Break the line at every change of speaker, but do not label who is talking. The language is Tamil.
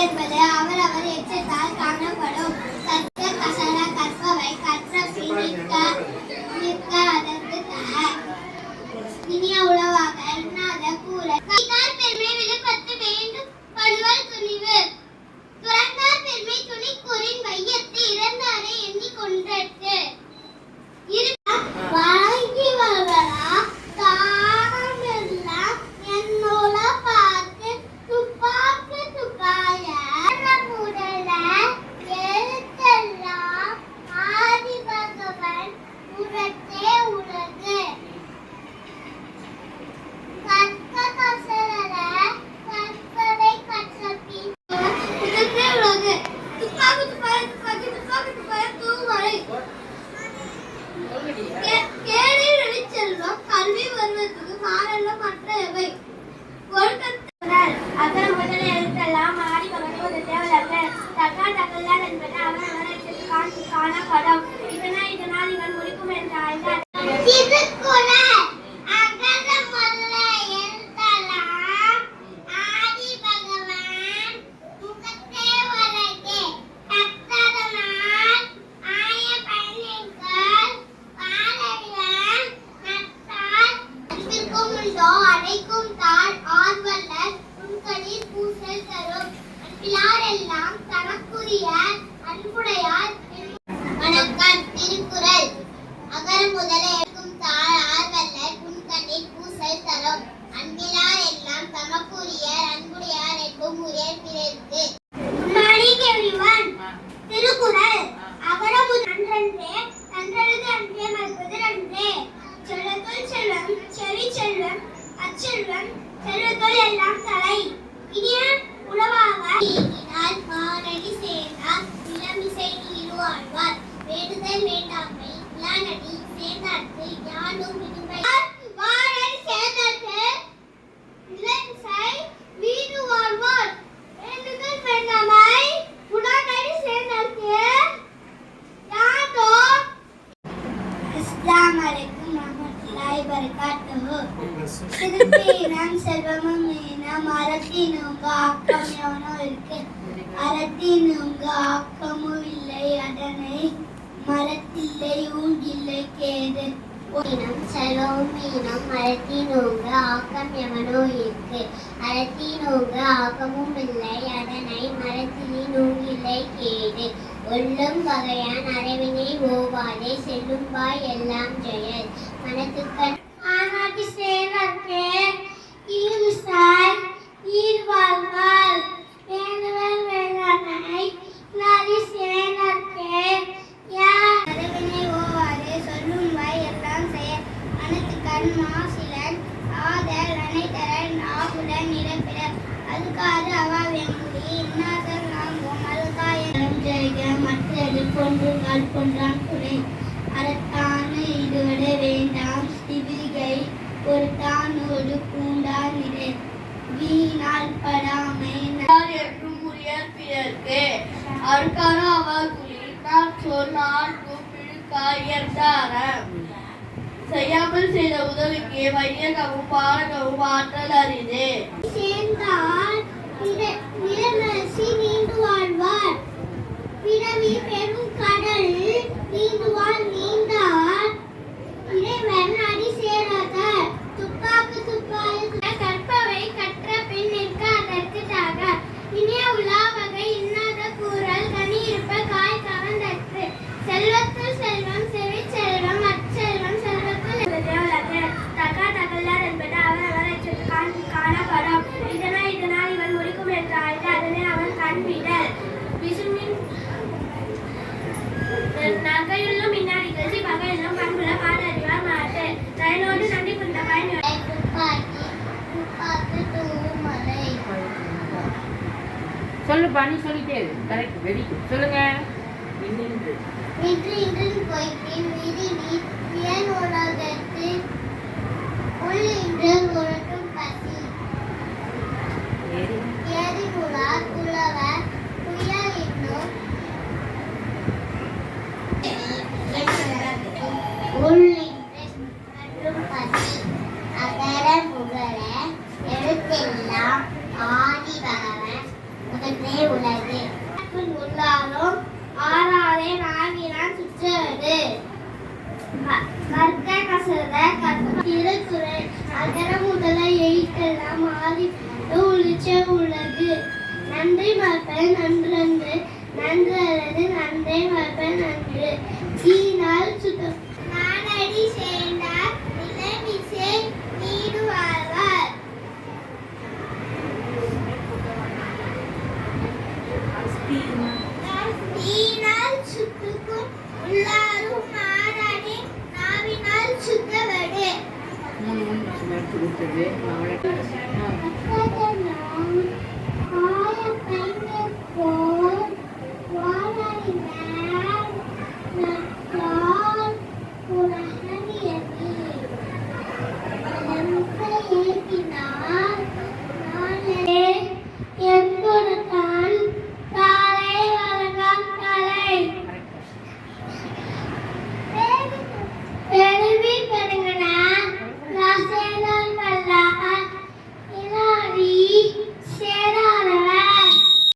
என்பது அவரவர் எச்சத்தால் காணப்படும். கற்க கசட கற்பவை கற்ற பின் நிற்க அதற்கு தக. இனிய உளவாக இன்னாத கூற பெருமை விழுப்பத்து வேண்டும் படுவல் துணிவு. துறந்தார் பெருமை துணிக்கூறின் வையத்து இறந்தாரை எண்ணி கொண்டற்கு. வாங்கி வரா தானமெல்லாம் என்னோட பார்த்து துப்பாக்கு துப்பாய முதல எழுத்தெல்லாம் ஆதி பகவன் உரத்தே உலகு. கற்க கசட கற்பவை கற்றபின் உலகே உலகு. துப்பாக்கு துப்பாய துப்பாக்கி துப்பாக்கு துப்பாய தூமலை. கேளிர் வெளிச்செல்வம் கல்வி வருவதற்கு மாறல்ல மற்ற எவை. அகர முதல எழுத்தெல்லாம் ஆதி பகவன் உரத்தே உலகு. தக்கா தக்கல்லார் என்பது அவரவர் எச்சத்தால் காணப்படும். இதனால் இவன் முடிக்கும் என்று ஆய்ந்தார். திருக்குறள் அகர முதல எழுத்தெல்லாம் ஆதி பகவன் உரத்தே உலகு. கற்றதனால் ஆய பயன்கள் பாலறிவான் நட்டால் அறிவிற்கும் உண்டோ அடைக்கும் தாழ் ஆர்வலர் உண்களில் பூசல் தரும். அன்பிலாரெல்லாம் தனக்குரிய அன்புடையார். வணக்கம். திருக்குறள் அகர முதல எழுத்தும் தாழ் ஆர்வலர் உண்கண்ணில் பூசல் தரும். அன்பிலார் எல்லாம் தமக்குரிய அன்புடையார் என்பும் உயர் பிறர்க்கு. திருக்குறள் அகர நன்றே நன்றழுது அன்றே மறுப்பது நன்றே. செல்வத்துள் செல்வம் செவி செல்வம் அச்செல்வம் செல்வத்துள் எல்லாம் தலை. இனிய உளவாக பாரடி சேர்ந்தார் இளமிசை நீரு ஆழ்வார். வேண்டுதல் வேண்டாமை இளானடி சேர்ந்தார்க்கு யாண்டும் விடுமை. பாரடி சேர்ந்தார்க்கு இளமிசை நீரு ஆழ்வார். வேண்டுதல் வேண்டாமை உடனடி சேர்ந்தார்க்கு யாண்டும். அஸ்ஸலாமு அலைக்கும் வரஹ்மத்துல்லாஹி வபரகாத்துஹு. திருத்தீனம் செல்வமும் மீனம் அறத்தினுங்க ஆக்கம் எவனோ இருக்கு. அறத்தினுங்க ஆக்கமும் இல்லை அதனை மரத்தில்லை ஊங்கில்லை கேது. செல்வமும் மீனம் அறத்தினுங்க ஆக்கம் எவனோ இருக்கு. அறத்தினுங்க ஆக்கமும் இல்லை அதனை மரத்திலே நூங்கில்லை கேது. ஒல்லும் வகையான் அறவினை ஓவாதே செல்லும்பாய் எல்லாம் ஜெயல். மனத்துக்கண் ஆனாட்டி சேரற்கே இருசாய் ஈர்வாழ்வாள். வேண்டுவல் வேளாண்மை நரி சேனற்கே யார். அறவினை ஓவாதே சொல்லும்பாய் எல்லாம் செயல். மனத்துக்கண் மாசிலன் ஆதல் அனைத்தரன் ஆகுடன் நிரப்பிட. அதுக்காது அவா வெங்குடி இன்னாசல் நாங்கும் அழுதாயம் ஜெய்க மற்றது கொண்டு கால் கொன்றான் குறை. அறத்தானு இதுவிட வேண்டாம் சிவிகை பொறுத்தானோடு பூண்டான் நிறை. வீணால் படாமை என்றும் உயர் பிறர்க்கு. அருக்கான அவர் குறித்தார் சொன்னார்க்கும் பிழுக்காயர்ந்தாரம். செய்யாமல் செய்த உதவிக்கு வையகவும் பாரகவும் ஆற்றல் அரிது. சேர்ந்தால் நிலமரசி நீண்டு வாழ்வார். பிறவி பெரும் கடல் நீந்துவார் நீந்தார் இறைவன் அடி சேராதார். துப்பாக்கு துப்பாய கற்பவை கற்ற பின் நிற்க அதற்கு தாக. இனிய உலாவகை இன்னாத கூறல் கனி இருப்ப காய் கவர்ந்தற்று. செல்வத்துள் செல்வம் செவி செல்வம் அச்செல்வம் செல்வத்துள் உலகு. தக்கா தகல்லார் என்பது அவரவர் எச்சத்தால் காணப்படும். இதனால் இவன் முடிக்கும் என்று ஆய்ந்து அதனை அவன் கண்விடல். விசுமின் நகையுள்ளும் மின்னாடி கல்வி பகையிலும் பண்புல பாடறிவார் மாட்டு. தயனோடு நன்றி கொண்ட பயன்.
சொல்லு பாணி சொல்லிட்டே கரெக்ட் வெரி குட். சொல்லுங்க.
இன்று இன்று போய்ப்பின் விதி நீர் வியன் உலகத்து உள் இன்று உலகம் பசி. ஏறி உலார் உழவர் புயல் இன்னும் உள் இன்று மற்றும் பசி. அகர முதல எழுத்தெல்லாம் ஆதி பகவன் உலகே ஒழிச்ச உலகு. நன்றி மறப்பேன் நன்றன்று, நன்றல்லது நன்றே மறப்பேன் நன்று. ஈனால் சுத்தம் நானடி சேர்ந்தார் நிலைமிசை நீடு வாழ்வார். ஈனால் சுத்துக்கும் உள்ளாரும் மாறானே நாவினால் சுத்தவடு.
மூணு எடுத்து கொடுத்தது அவளை